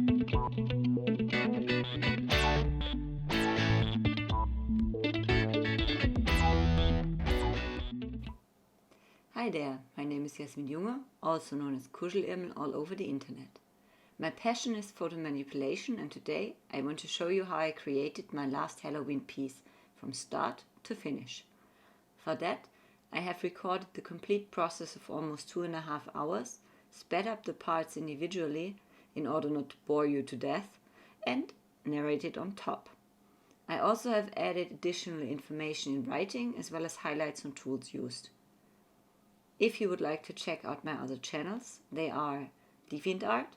Hi there, my name is Jasmin Junge, also known as Kuschelirmel all over the internet. My passion is photomanipulation, and today I want to show you how I created my last Halloween piece from start to finish. For that, I have recorded the complete process of almost 2.5 hours, sped up the parts individually in order not to bore you to death, and narrated on top. I also have added additional information in writing as well as highlights on tools used. If you would like to check out my other channels, they are DeviantArt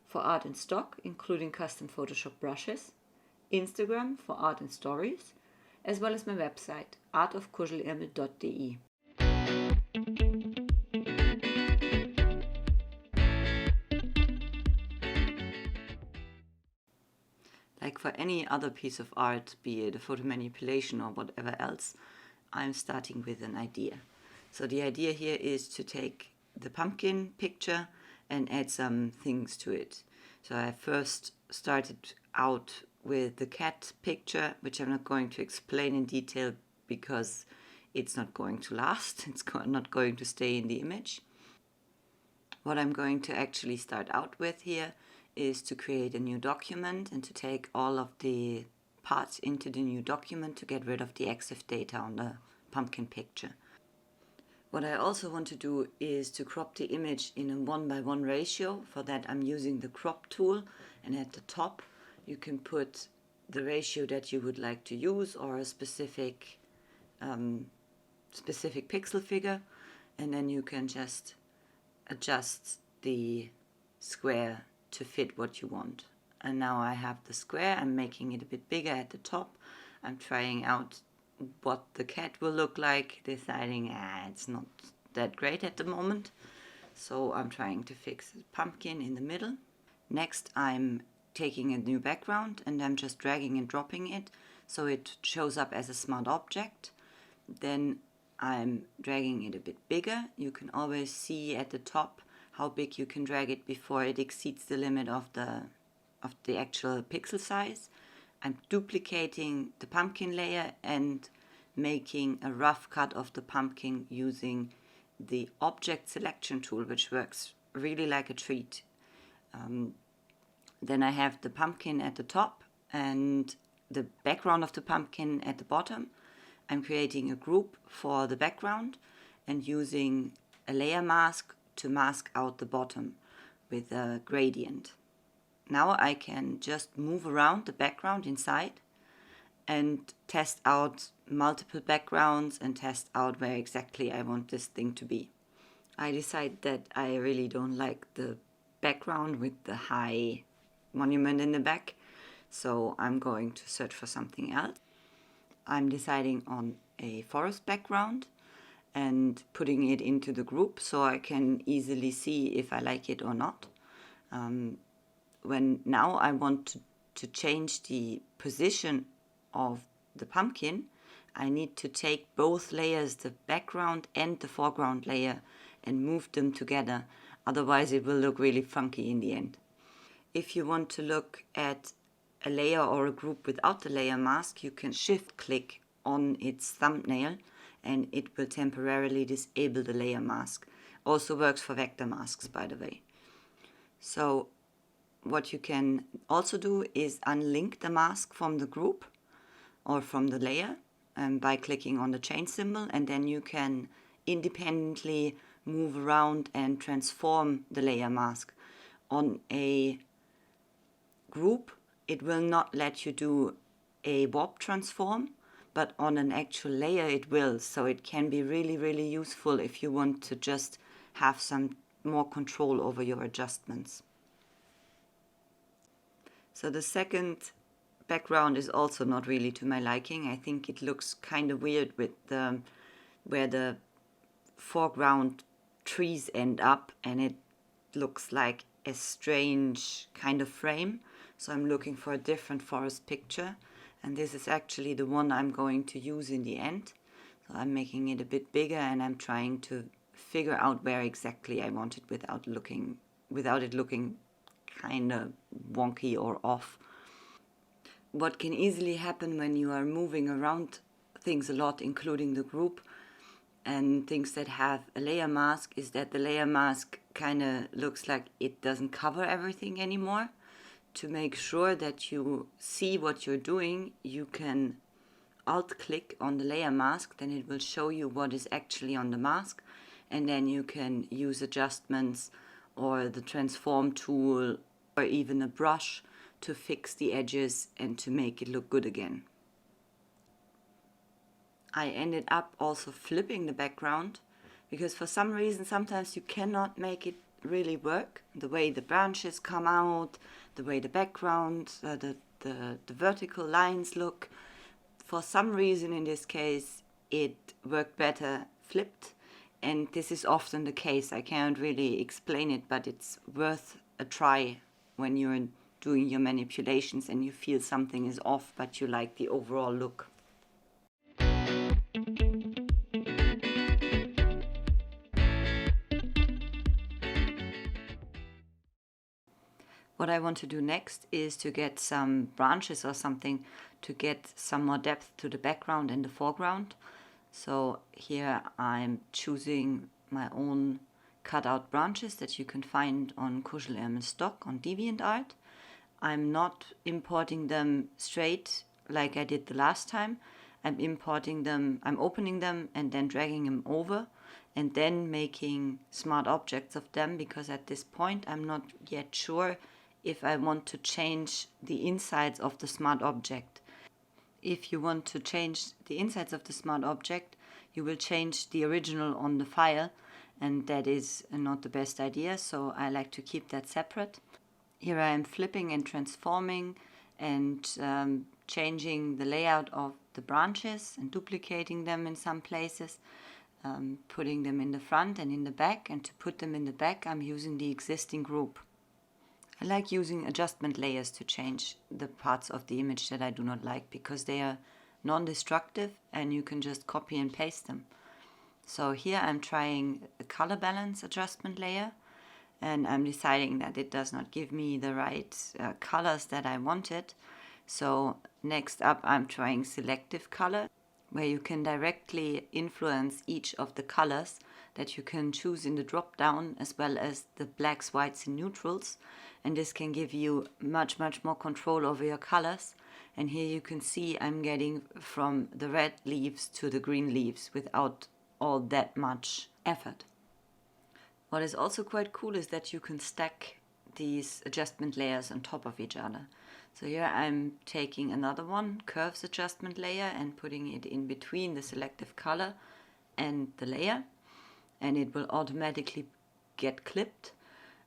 for art and stock, including custom Photoshop brushes, Instagram for art and stories, as well as my website artofkuschelirmel.de. Like for any other piece of art, be it a photomanipulation or whatever else, I'm starting with an idea. So the idea here is to take the pumpkin picture and add some things to it. So I first started out with the cat picture, which I'm not going to explain in detail because it's not going to last. It's not going to stay in the image. What I'm going to actually start out with here is to create a new document and to take all of the parts into the new document to get rid of the EXIF data on the pumpkin picture. What I also want to do is to crop the image in a 1:1 ratio. For that I'm using the crop tool, and at the top you can put the ratio that you would like to use or a specific pixel figure, and then you can just adjust the square to fit what you want. And now I have the square, I'm making it a bit bigger at the top. I'm trying out what the cat will look like, deciding it's not that great at the moment, so I'm trying to fix the pumpkin in the middle. Next I'm taking a new background and I'm just dragging and dropping it so it shows up as a smart object. Then I'm dragging it a bit bigger. You can always see at the top how big you can drag it before it exceeds the limit of the actual pixel size. I'm duplicating the pumpkin layer and making a rough cut of the pumpkin using the object selection tool, which works really like a treat. Then I have the pumpkin at the top and the background of the pumpkin at the bottom. I'm creating a group for the background and using a layer mask to mask out the bottom with a gradient. Now I can just move around the background inside and test out multiple backgrounds and test out where exactly I want this thing to be. I decide that I really don't like the background with the high monument in the back, so I'm going to search for something else. I'm deciding on a forest background and putting it into the group so I can easily see if I like it or not. When now I want to change the position of the pumpkin, I need to take both layers, the background and the foreground layer, and move them together. Otherwise it will look really funky in the end. If you want to look at a layer or a group without the layer mask, you can shift click on its thumbnail and it will temporarily disable the layer mask. Also works for vector masks, by the way. So what you can also do is unlink the mask from the group or from the layer by clicking on the chain symbol, and then you can independently move around and transform the layer mask. On a group it will not let you do a warp transform, but on an actual layer it will, so it can be really useful if you want to just have some more control over your adjustments. So the second background is also not really to my liking. I think it looks kind of weird with where the foreground trees end up, and it looks like a strange kind of frame. So I'm looking for a different forest picture, and this is actually the one I'm going to use in the end. So I'm making it a bit bigger and I'm trying to figure out where exactly I want it without it looking kind of wonky or off. What can easily happen when you are moving around things a lot, including the group, and things that have a layer mask, is that the layer mask kind of looks like it doesn't cover everything anymore. To make sure that you see what you're doing, you can alt-click on the layer mask, then it will show you what is actually on the mask, and then you can use adjustments or the transform tool or even a brush to fix the edges and to make it look good again. I ended up also flipping the background because for some reason sometimes you cannot make it really work. The way the branches come out, the way the background, the vertical lines look. For some reason in this case it worked better flipped, and this is often the case. I can't really explain it, but it's worth a try when you're doing your manipulations and you feel something is off but you like the overall look. What I want to do next is to get some branches or something to get some more depth to the background and the foreground. So here I'm choosing my own cutout branches that you can find on kuschelirmel stock on DeviantArt. I'm not importing them straight like I did the last time. I'm opening them and then dragging them over and then making smart objects of them, because at this point I'm not yet sure if I want to change the insides of the smart object. If you want to change the insides of the smart object, you will change the original on the file, and that is not the best idea, so I like to keep that separate. Here I am flipping and transforming and changing the layout of the branches and duplicating them in some places, putting them in the front and in the back, and to put them in the back I'm using the existing group. I like using adjustment layers to change the parts of the image that I do not like, because they are non-destructive and you can just copy and paste them. So here I'm trying a color balance adjustment layer, and I'm deciding that it does not give me the right colors that I wanted. So next up I'm trying selective color, where you can directly influence each of the colors that you can choose in the drop down, as well as the blacks, whites and neutrals, and this can give you much more control over your colors. And here you can see I'm getting from the red leaves to the green leaves without all that much effort. What is also quite cool is that you can stack these adjustment layers on top of each other. So here I'm taking another one, curves adjustment layer, and putting it in between the selective color and the layer, and it will automatically get clipped.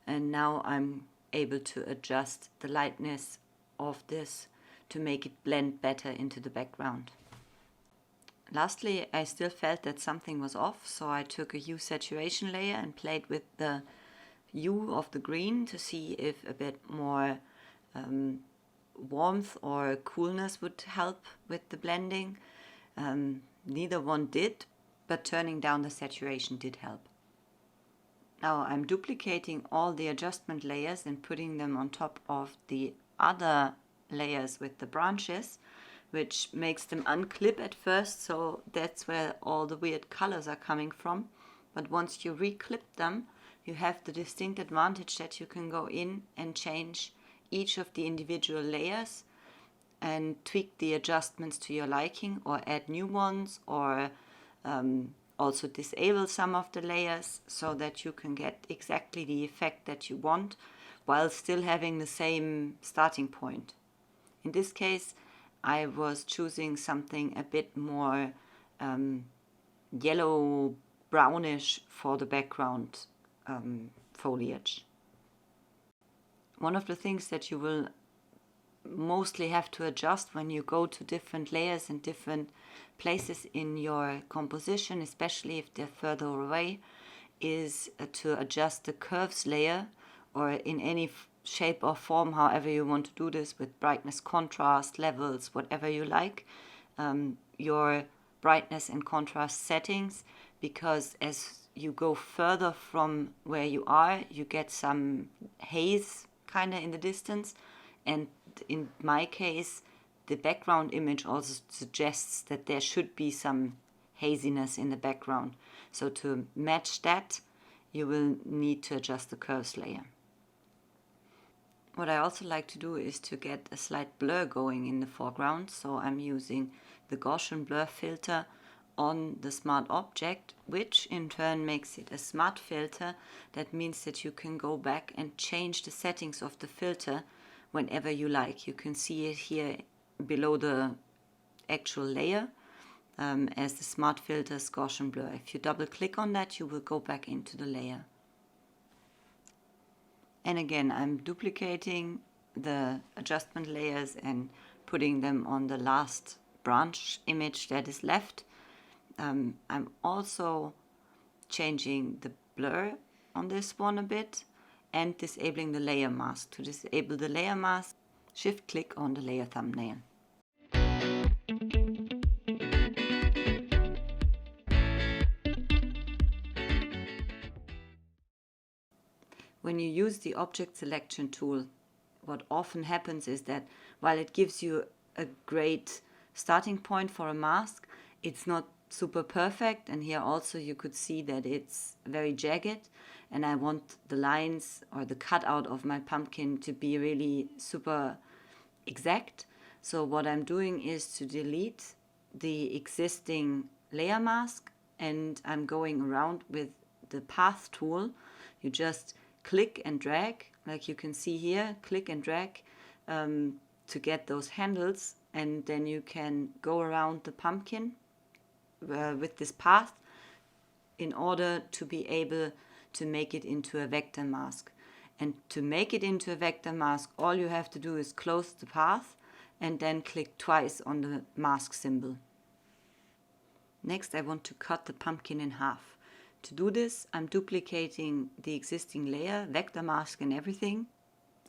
And now I'm able to adjust the lightness of this to make it blend better into the background. Lastly, I still felt that something was off, so I took a hue saturation layer and played with the hue of the green to see if a bit more warmth or coolness would help with the blending. Neither one did, but turning down the saturation did help. Now I'm duplicating all the adjustment layers and putting them on top of the other layers with the branches, which makes them unclip at first, so that's where all the weird colors are coming from. But once you reclip them, you have the distinct advantage that you can go in and change each of the individual layers and tweak the adjustments to your liking, or add new ones, or also disable some of the layers, so that you can get exactly the effect that you want while still having the same starting point. In this case, I was choosing something a bit more yellow brownish for the background foliage. One of the things that you will mostly have to adjust when you go to different layers and different places in your composition, especially if they're further away, is to adjust the curves layer, or in any shape or form, however you want to do this, with brightness, contrast, levels, whatever you like, your brightness and contrast settings, because as you go further from where you are, you get some haze kind of in the distance, and in my case the background image also suggests that there should be some haziness in the background. So to match that, you will need to adjust the curves layer. What I also like to do is to get a slight blur going in the foreground, so I'm using the Gaussian blur filter on the smart object, which in turn makes it a smart filter. That means that you can go back and change the settings of the filter whenever you like. You can see it here below the actual layer as the smart filter's Gaussian blur. If you double click on that, you will go back into the layer. And again, I'm duplicating the adjustment layers and putting them on the last branch image that is left. I'm also changing the blur on this one a bit and disabling the layer mask. To disable the layer mask, shift click on the layer thumbnail. When you use the object selection tool, what often happens is that while it gives you a great starting point for a mask, it's not super perfect, and here also you could see that it's very jagged, and I want the lines or the cutout of my pumpkin to be really super exact. So what I'm doing is to delete the existing layer mask, and I'm going around with the path tool. You just click and drag, like you can see here, click and drag to get those handles, and then you can go around the pumpkin with this path in order to be able to make it into a vector mask. And to make it into a vector mask, all you have to do is close the path and then click twice on the mask symbol. Next, I want to cut the pumpkin in half. To do this, I'm duplicating the existing layer, vector mask and everything,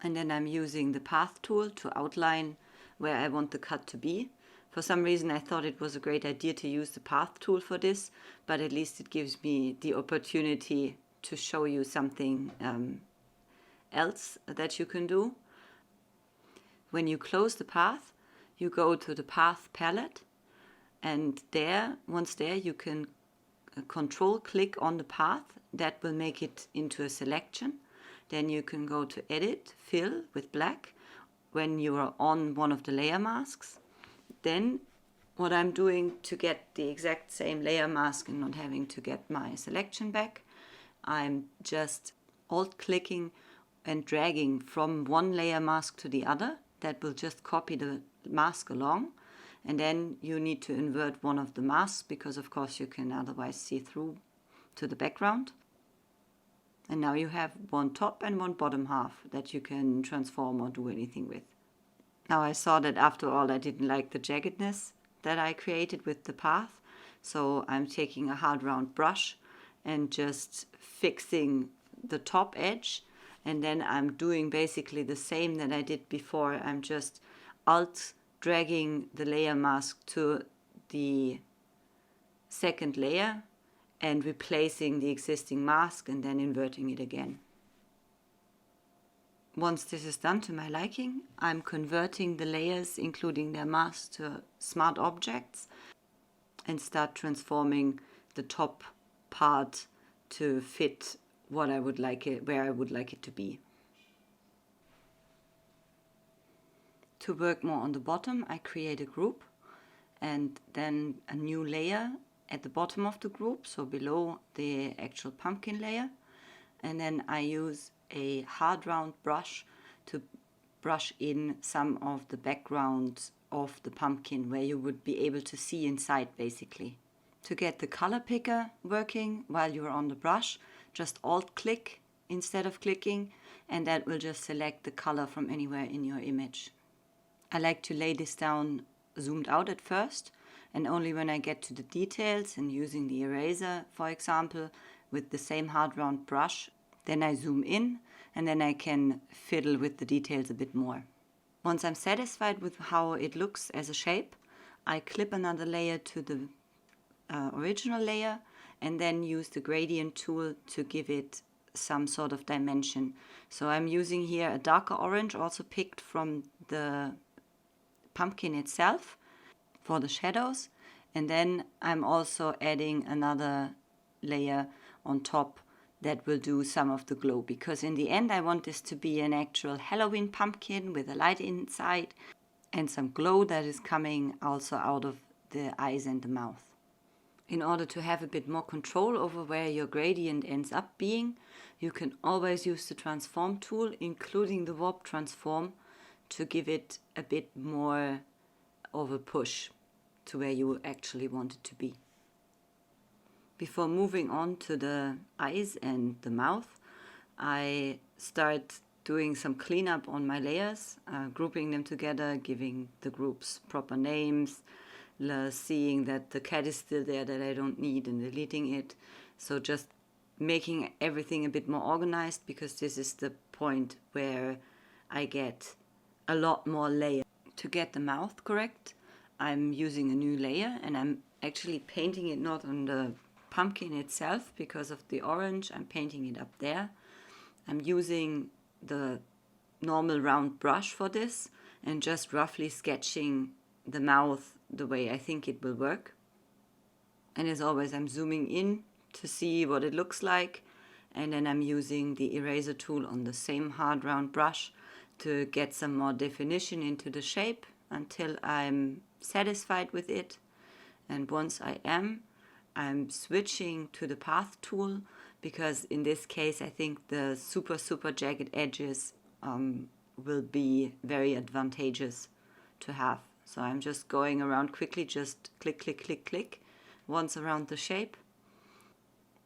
and then I'm using the path tool to outline where I want the cut to be. For some reason I thought it was a great idea to use the path tool for this, but at least it gives me the opportunity to show you something else that you can do. When you close the path, you go to the path palette, and once there you can control click on the path. That will make it into a selection. Then you can go to edit, fill with black when you are on one of the layer masks. Then what I'm doing to get the exact same layer mask and not having to get my selection back, I'm just alt clicking and dragging from one layer mask to the other. That will just copy the mask along. And then you need to invert one of the masks because of course you can otherwise see through to the background. And now you have one top and one bottom half that you can transform or do anything with. Now I saw that after all I didn't like the jaggedness that I created with the path, so I'm taking a hard round brush and just fixing the top edge, and then I'm doing basically the same that I did before. I'm just alt dragging the layer mask to the second layer and replacing the existing mask and then inverting it again. Once this is done to my liking, I'm converting the layers, including their masks, to smart objects and start transforming the top part to fit what I would like it, where I would like it to be. To work more on the bottom, I create a group and then a new layer at the bottom of the group, so below the actual pumpkin layer. And then I use a hard round brush to brush in some of the background of the pumpkin where you would be able to see inside basically. To get the color picker working while you're on the brush, just alt click instead of clicking, and that will just select the color from anywhere in your image. I like to lay this down zoomed out at first, and only when I get to the details and using the eraser, for example, with the same hard round brush, then I zoom in and then I can fiddle with the details a bit more. Once I'm satisfied with how it looks as a shape, I clip another layer to the original layer and then use the gradient tool to give it some sort of dimension. So I'm using here a darker orange, also picked from the pumpkin itself for the shadows. And then I'm also adding another layer on top that will do some of the glow, because in the end I want this to be an actual Halloween pumpkin with a light inside and some glow that is coming also out of the eyes and the mouth. In order to have a bit more control over where your gradient ends up being, you can always use the transform tool, including the warp transform, to give it a bit more of a push to where you actually want it to be. Before moving on to the eyes and the mouth, I start doing some cleanup on my layers, grouping them together, giving the groups proper names, seeing that the cat is still there that I don't need and deleting it. So just making everything a bit more organized, because this is the point where I get a lot more layers. To get the mouth correct, I'm using a new layer, and I'm actually painting it not on the pumpkin itself because of the orange. I'm painting it up there. I'm using the normal round brush for this and just roughly sketching the mouth the way I think it will work. And as always, I'm zooming in to see what it looks like, and then I'm using the eraser tool on the same hard round brush to get some more definition into the shape until I'm satisfied with it. And once I am, I'm switching to the path tool, because in this case I think the super jagged edges will be very advantageous to have. So I'm just going around quickly, just click once around the shape.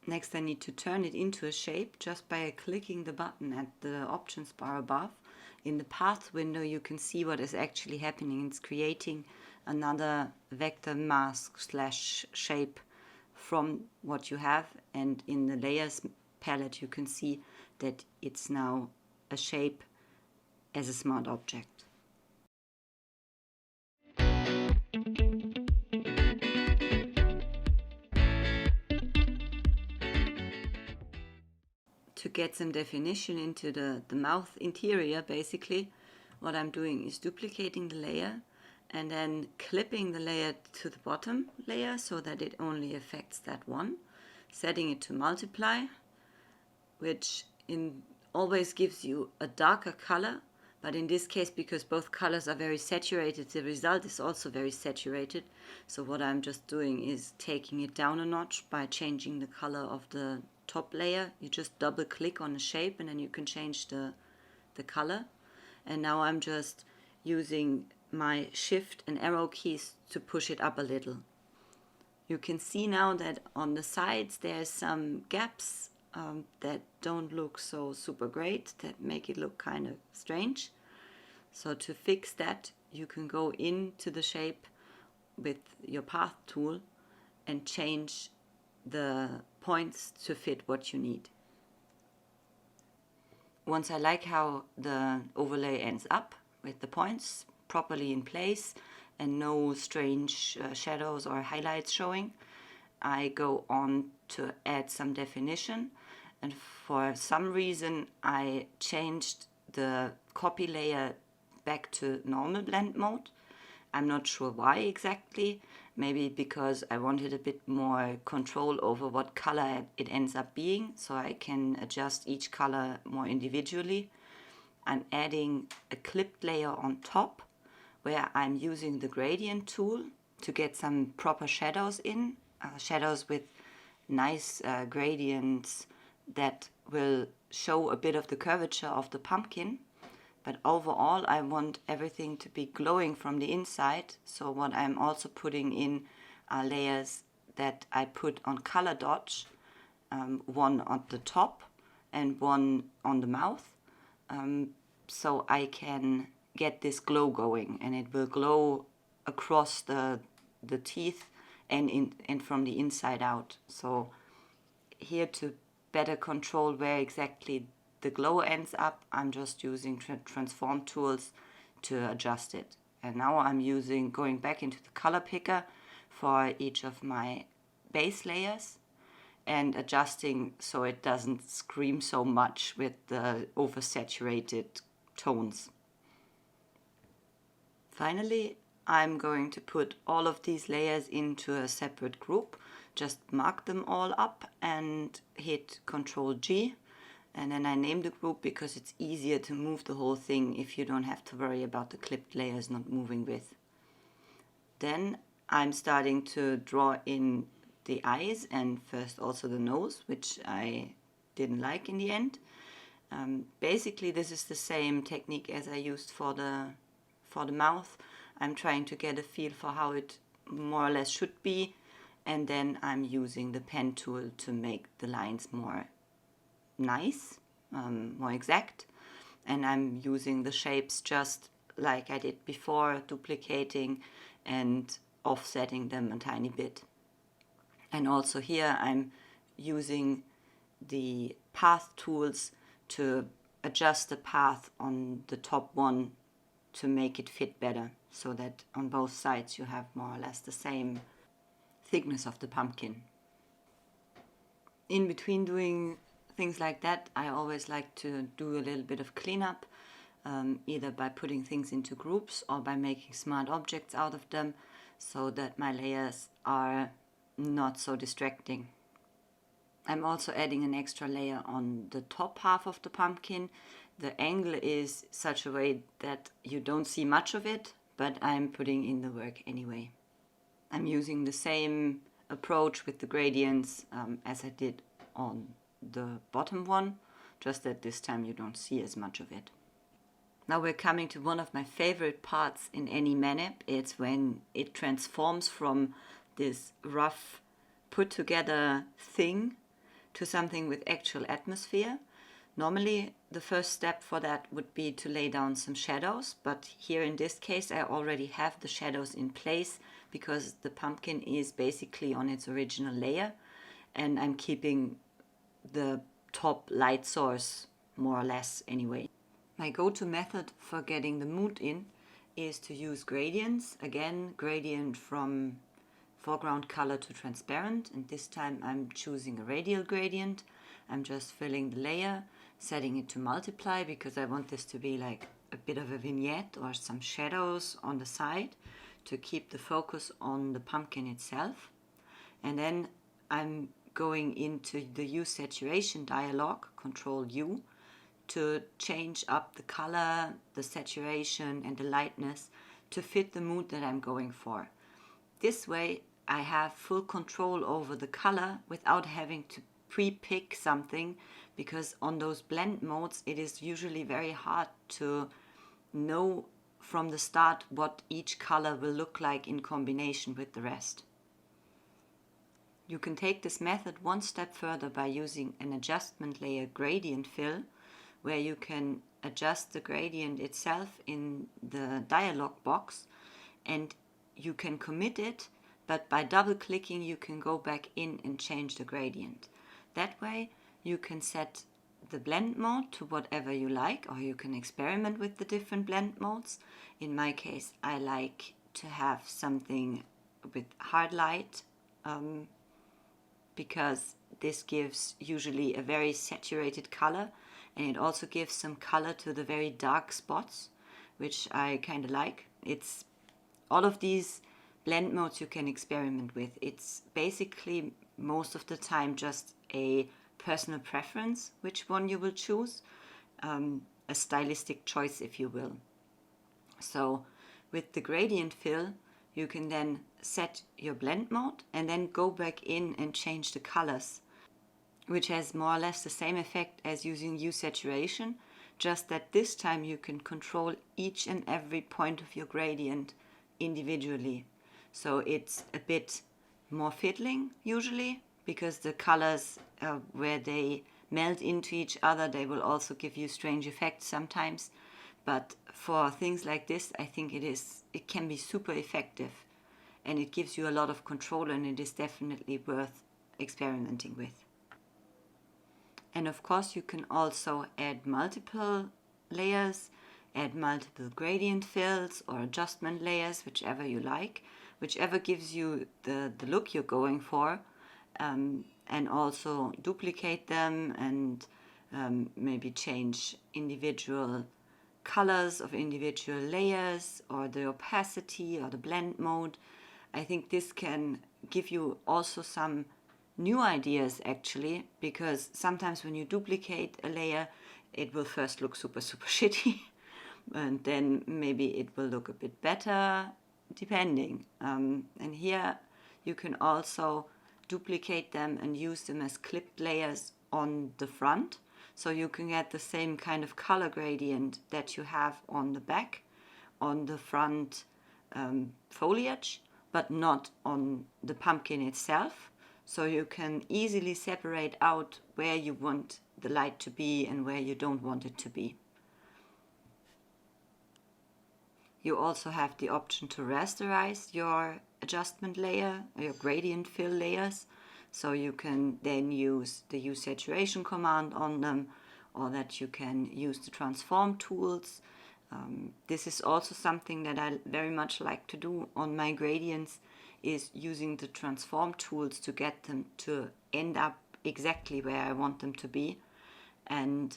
Next I need to turn it into a shape just by clicking the button at the options bar above. In the path window you can see what is actually happening. It's creating another vector mask / shape from what you have, and in the layers palette you can see that it's now a shape as a smart object. To get some definition into the mouth interior, basically what I'm doing is duplicating the layer and then clipping the layer to the bottom layer so that it only affects that one, setting it to multiply, which always gives you a darker color, but in this case, because both colors are very saturated, the result is also very saturated. So what I'm just doing is taking it down a notch by changing the color of the top layer. You just double click on a shape and then you can change the color. And now I'm just using my shift and arrow keys to push it up a little. You can see now that on the sides there's some gaps that don't look so super great, that make it look kind of strange. So to fix that, you can go into the shape with your path tool and change the points to fit what you need. Once I like how the overlay ends up with the points properly in place and no strange shadows or highlights showing, I go on to add some definition, and for some reason I changed the copy layer back to normal blend mode. I'm not sure why exactly, maybe because I wanted a bit more control over what color it ends up being, so I can adjust each color more individually. I'm adding a clipped layer on top where I'm using the gradient tool to get some proper shadows in, shadows with nice gradients that will show a bit of the curvature of the pumpkin. But overall I want everything to be glowing from the inside, so what I'm also putting in are layers that I put on color dots, one on the top and one on the mouth, so I can get this glow going, and it will glow across the teeth and from the inside out. So here, to better control where exactly the glow ends up, I'm just using transform tools to adjust it. And now I'm going back into the color picker for each of my base layers, and adjusting so it doesn't scream so much with the oversaturated tones. Finally, I'm going to put all of these layers into a separate group. Just mark them all up and hit Ctrl G. And then I name the group because it's easier to move the whole thing if you don't have to worry about the clipped layers not moving with. Then I'm starting to draw in the eyes and first also the nose, which I didn't like in the end. Basically this is the same technique as I used for the mouth. I'm trying to get a feel for how it more or less should be, and then I'm using the pen tool to make the lines more nice, more exact, and I'm using the shapes just like I did before, duplicating and offsetting them a tiny bit. And also here I'm using the path tools to adjust the path on the top one to make it fit better, so that on both sides you have more or less the same thickness of the pumpkin. In between doing things like that, I always like to do a little bit of cleanup, either by putting things into groups or by making smart objects out of them, so that my layers are not so distracting. I'm also adding an extra layer on the top half of the pumpkin. The angle is such a way that you don't see much of it, but I'm putting in the work anyway. I'm using the same approach with the gradients as I did on the bottom one, just that this time you don't see as much of it. Now we're coming to one of my favorite parts in any manip. It's when it transforms from this rough put together thing to something with actual atmosphere. Normally the first step for that would be to lay down some shadows, but here in this case I already have the shadows in place because the pumpkin is basically on its original layer, and I'm keeping the top light source more or less anyway. My go-to method for getting the mood in is to use gradients. Again, gradient from foreground color to transparent, and this time I'm choosing a radial gradient. I'm just filling the layer, setting it to multiply because I want this to be like a bit of a vignette or some shadows on the side to keep the focus on the pumpkin itself. And then I'm going into the Use Saturation dialog, Control U, to change up the color, the saturation and the lightness to fit the mood that I'm going for. This way I have full control over the color without having to pre-pick something, because on those blend modes it is usually very hard to know from the start what each color will look like in combination with the rest. You can take this method one step further by using an adjustment layer gradient fill, where you can adjust the gradient itself in the dialog box, and you can commit it, but by double clicking you can go back in and change the gradient. That way you can set the blend mode to whatever you like, or you can experiment with the different blend modes. In my case I like to have something with hard light, because this gives usually a very saturated color, and it also gives some color to the very dark spots, which I kind of like. It's all of these blend modes you can experiment with. It's basically most of the time just a personal preference which one you will choose, a stylistic choice if you will. So with the gradient fill you can then set your blend mode and then go back in and change the colors, which has more or less the same effect as using Use Saturation, just that this time you can control each and every point of your gradient individually. So it's a bit more fiddling usually, because the colors where they meld into each other, they will also give you strange effects sometimes. But for things like this, I think it can be super effective, and it gives you a lot of control, and it is definitely worth experimenting with. And of course you can also add multiple layers, add multiple gradient fills or adjustment layers, whichever you like, whichever gives you the look you're going for. and also duplicate them and maybe change individual colors of individual layers or the opacity or the blend mode. I think this can give you also some new ideas actually, because sometimes when you duplicate a layer it will first look super shitty and then maybe it will look a bit better depending. And here you can also duplicate them and use them as clipped layers on the front, so you can get the same kind of color gradient that you have on the back, on the front foliage, but not on the pumpkin itself. So you can easily separate out where you want the light to be and where you don't want it to be. You also have the option to rasterize your adjustment layer, or your gradient fill layers. So you can then use the use saturation command on them, or that you can use the transform tools. This is also something that I very much like to do on my gradients, is using the transform tools to get them to end up exactly where I want them to be, and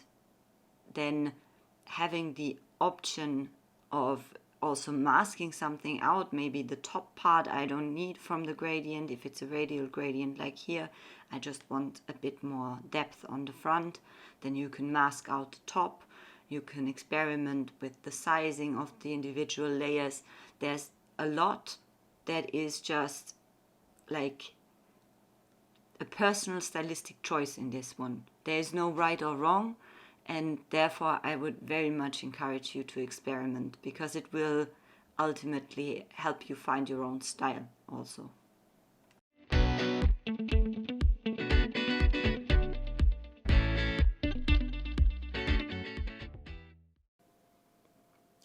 then having the option of also masking something out. Maybe the top part I don't need from the gradient. If it's a radial gradient like here, I just want a bit more depth on the front, then you can mask out the top. You can experiment with the sizing of the individual layers. There's a lot that is just like a personal stylistic choice in this one. There is no right or wrong, and therefore I would very much encourage you to experiment, because it will ultimately help you find your own style also.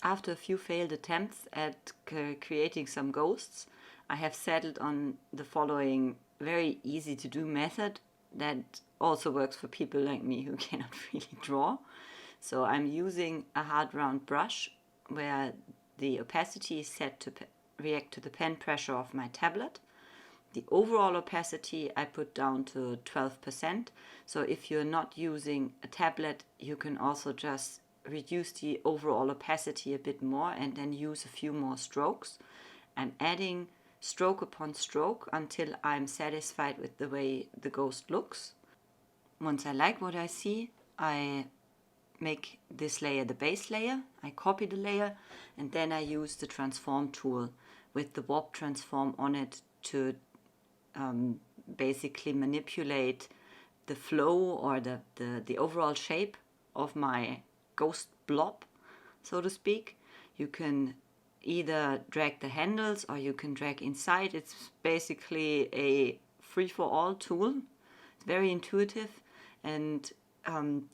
After a few failed attempts at creating some ghosts, I have settled on the following very easy to do method that also works for people like me who cannot really draw. So I'm using a hard round brush where the opacity is set to react to the pen pressure of my tablet. The overall opacity I put down to 12%. So if you're not using a tablet, you can also just reduce the overall opacity a bit more and then use a few more strokes. I'm adding stroke upon stroke until I'm satisfied with the way the ghost looks. Once I like what I see, I make this layer the base layer. I copy the layer and then I use the transform tool with the warp transform on it to basically manipulate the flow or the overall shape of my ghost blob, so to speak. You can either drag the handles or you can drag inside. It's basically a free-for-all tool. It's very intuitive, and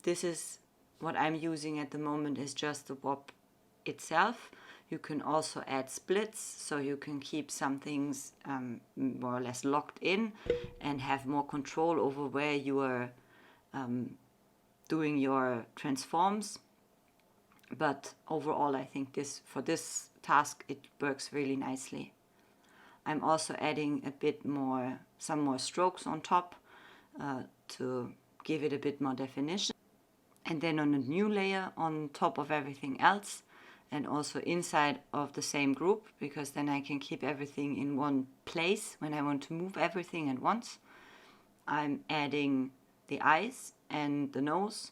this is what I'm using at the moment, is just the warp itself. You can also add splits, so you can keep some things more or less locked in and have more control over where you are doing your transforms. But overall, I think for this task, it works really nicely. I'm also adding a bit more, some more strokes on top to give it a bit more definition. And then on a new layer on top of everything else, and also inside of the same group, because then I can keep everything in one place when I want to move everything at once. I'm adding the eyes and the nose.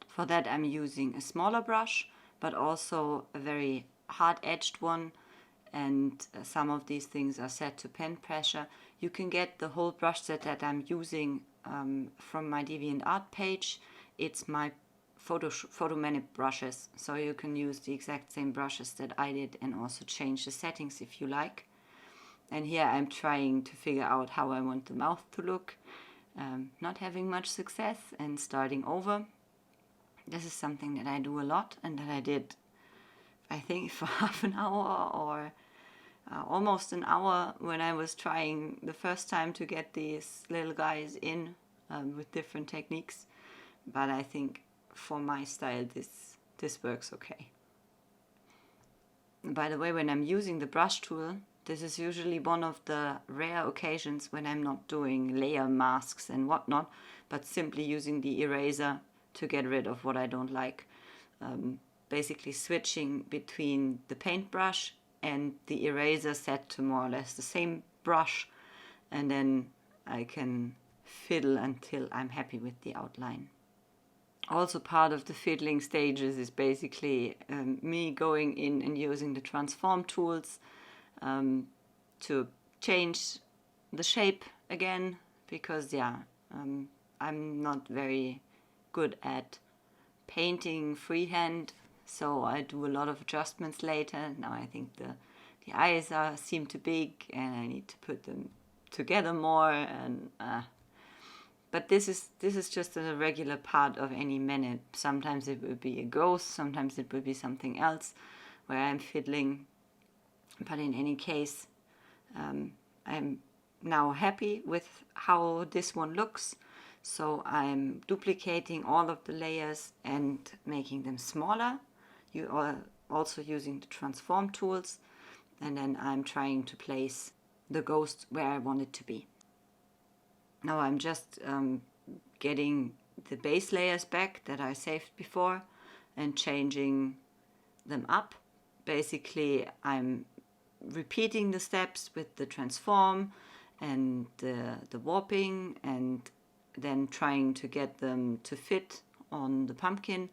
For that I'm using a smaller brush, but also a very hard-edged one, and some of these things are set to pen pressure. You can get the whole brush set that I'm using from my DeviantArt page. It's my Photomanipulation brushes, so you can use the exact same brushes that I did and also change the settings if you like. And here I'm trying to figure out how I want the mouth to look. Not having much success and starting over. This is something that I do a lot and that I did, I think, for half an hour or almost an hour when I was trying the first time to get these little guys in with different techniques. But I think for my style this works okay. By the way, when I'm using the brush tool, This is usually one of the rare occasions when I'm not doing layer masks and whatnot, but simply using the eraser to get rid of what I don't like. Basically switching between the paintbrush and the eraser set to more or less the same brush, and then I can fiddle until I'm happy with the outline. Also part of the fiddling stages is basically me going in and using the transform tools to change the shape again, because I'm not very good at painting freehand, so I do a lot of adjustments later. Now I think the eyes seem too big and I need to put them together more, and but this is just a regular part of any minute. Sometimes it will be a ghost, sometimes it will be something else where I'm fiddling, but in any case I'm now happy with how this one looks. So I'm duplicating all of the layers and making them smaller. You are also using the transform tools, and then I'm trying to place the ghost where I want it to be. Now I'm just getting the base layers back that I saved before and changing them up. Basically I'm repeating the steps with the transform and the warping, and then trying to get them to fit on the pumpkin.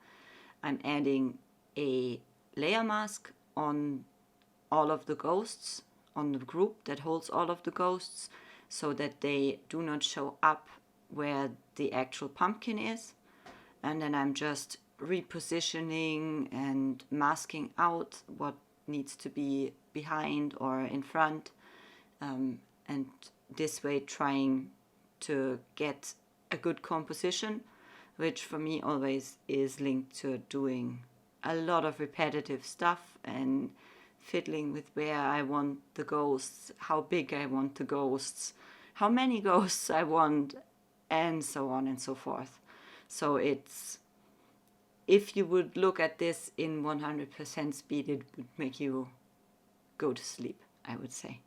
I'm adding a layer mask on all of the ghosts, on the group that holds all of the ghosts, so that they do not show up where the actual pumpkin is. And then I'm just repositioning and masking out what needs to be behind or in front, and this way trying to get a good composition, which for me always is linked to doing a lot of repetitive stuff and fiddling with where I want the ghosts, how big I want the ghosts, how many ghosts I want, and so on and so forth. So it's, if you would look at this in 100% speed, it would make you go to sleep, I would say.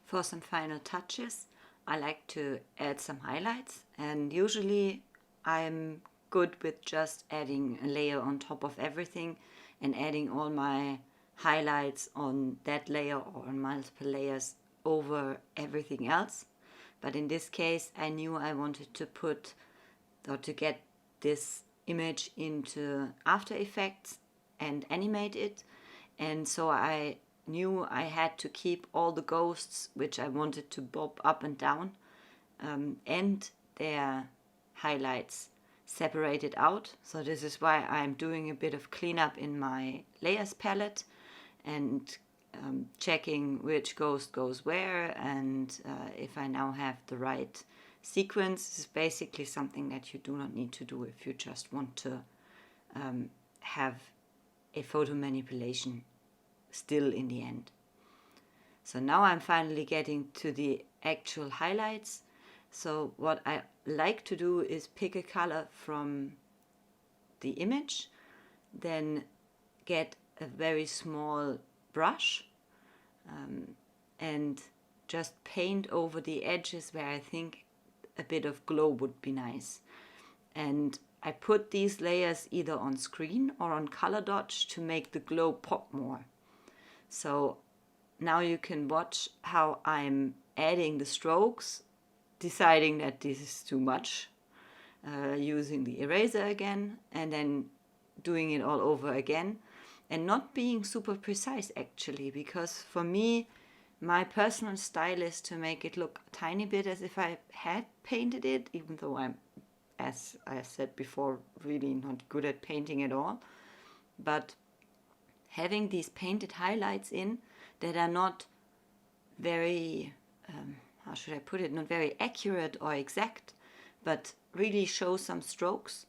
For some final touches, I like to add some highlights, and usually I'm good with just adding a layer on top of everything and adding all my highlights on that layer or on multiple layers over everything else. But in this case I knew I wanted to put or to get this image into After Effects and animate it, and so I knew I had to keep all the ghosts which I wanted to bob up and down and their highlights separated out. So this is why I'm doing a bit of cleanup in my layers palette and checking which ghost goes where, and if I now have the right sequence. This is basically something that you do not need to do if you just want to have a photo manipulation still in the end. So now I'm finally getting to the actual highlights. So what I like to do is pick a color from the image, then get a very small brush and just paint over the edges where I think a bit of glow would be nice. And I put these layers either on screen or on color dodge to make the glow pop more. So now you can watch how I'm adding the strokes, deciding that this is too much, using the eraser again, and then doing it all over again, and not being super precise actually, because for me, my personal style is to make it look a tiny bit as if I had painted it, even though I'm, as I said before, really not good at painting at all. But having these painted highlights in that are not very, how should I put it, not very accurate or exact, but really show some strokes.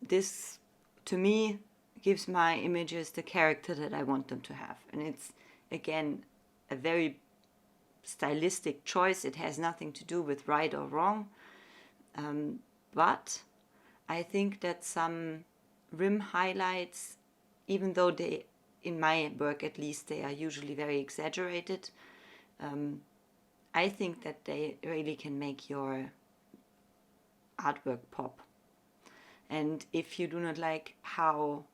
This, to me, gives my images the character that I want them to have. And it's, again, a very stylistic choice. It has nothing to do with right or wrong. But I think that some rim highlights, even though they, in my work at least, they are usually very exaggerated, I think that they really can make your artwork pop. And if you do not like how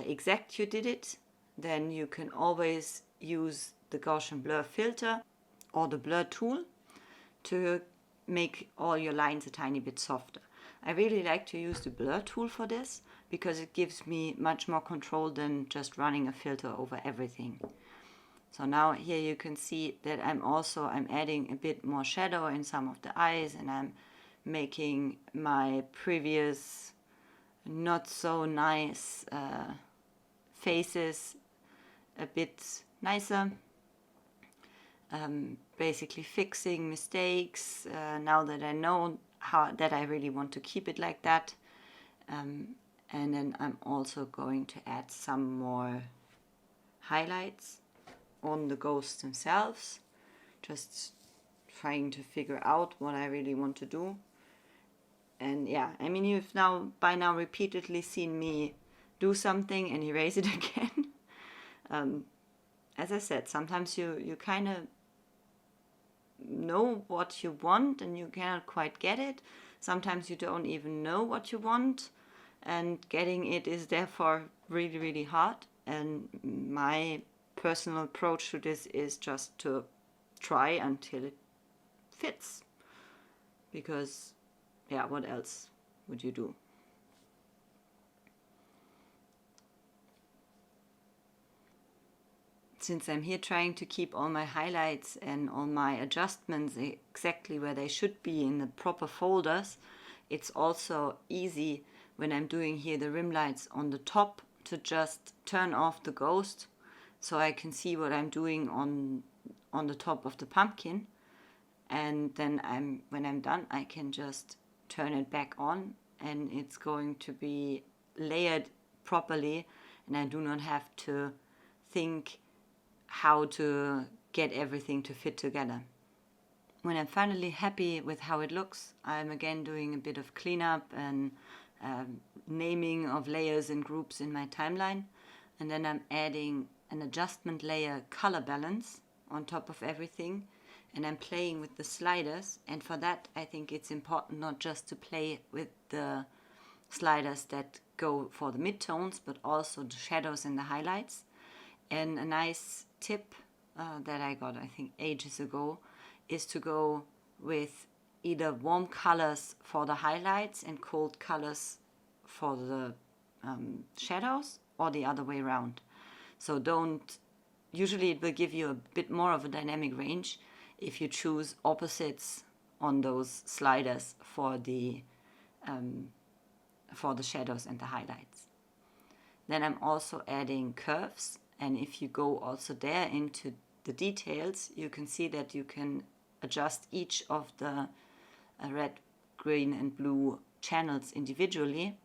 exact you did it, then you can always use the Gaussian blur filter or the blur tool to make all your lines a tiny bit softer. I really like to use the blur tool for this because it gives me much more control than just running a filter over everything. So now here you can see that I'm adding a bit more shadow in some of the eyes, and I'm making my previous not so nice faces a bit nicer. Basically fixing mistakes now that I know that I really want to keep it like that. And then I'm also going to add some more highlights on the ghosts themselves, just trying to figure out what I really want to do. And yeah, I mean, you've by now repeatedly seen me do something and erase it again. As I said, sometimes you kind of know what you want and you cannot quite get it. Sometimes you don't even know what you want, and getting it is therefore really, really hard. And my personal approach to this is just to try until it fits. Because, yeah, what else would you do? Since I'm here trying to keep all my highlights and all my adjustments exactly where they should be in the proper folders, it's also easy when I'm doing here the rim lights on the top to just turn off the ghost so I can see what I'm doing on the top of the pumpkin. And then when I'm done, I can just turn it back on and it's going to be layered properly, and I do not have to think how to get everything to fit together. When I'm finally happy with how it looks, I'm again doing a bit of cleanup and naming of layers and groups in my timeline, and then I'm adding an adjustment layer color balance on top of everything, and I'm playing with the sliders. And for that, I think it's important not just to play with the sliders that go for the midtones, but also the shadows and the highlights. And a nice tip that I got, I think, ages ago, is to go with either warm colors for the highlights and cold colors for the shadows, or the other way around. So usually it will give you a bit more of a dynamic range if you choose opposites on those sliders for the shadows and the highlights. Then I'm also adding curves, and if you go also there into the details, you can see that you can adjust each of the red, green and blue channels individually,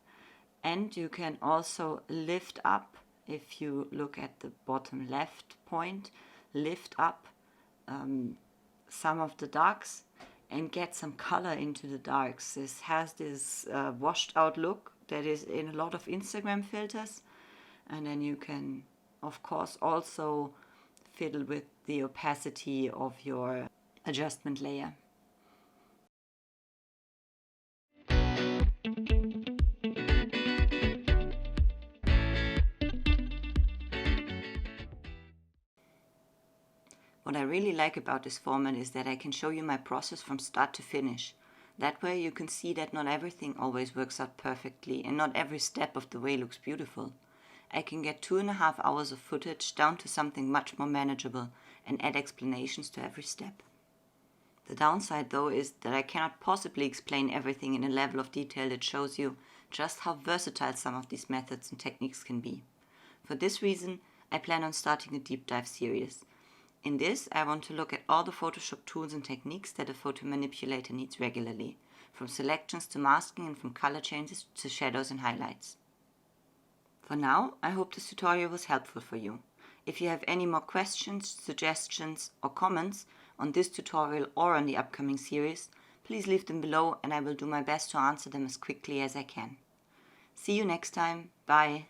and you can also lift up, if you look at the bottom left point, lift up some of the darks and get some color into the darks. This has this washed out look that is in a lot of Instagram filters, and then you can of course also fiddle with the opacity of your adjustment layer. What I really like about this format is that I can show you my process from start to finish. That way you can see that not everything always works out perfectly and not every step of the way looks beautiful. I can get 2.5 hours of footage down to something much more manageable and add explanations to every step. The downside though is that I cannot possibly explain everything in a level of detail that shows you just how versatile some of these methods and techniques can be. For this reason, I plan on starting a deep dive series. In this, I want to look at all the Photoshop tools and techniques that a photomanipulator needs regularly, from selections to masking and from color changes to shadows and highlights. For now, I hope this tutorial was helpful for you. If you have any more questions, suggestions or comments on this tutorial or on the upcoming series, please leave them below and I will do my best to answer them as quickly as I can. See you next time. Bye.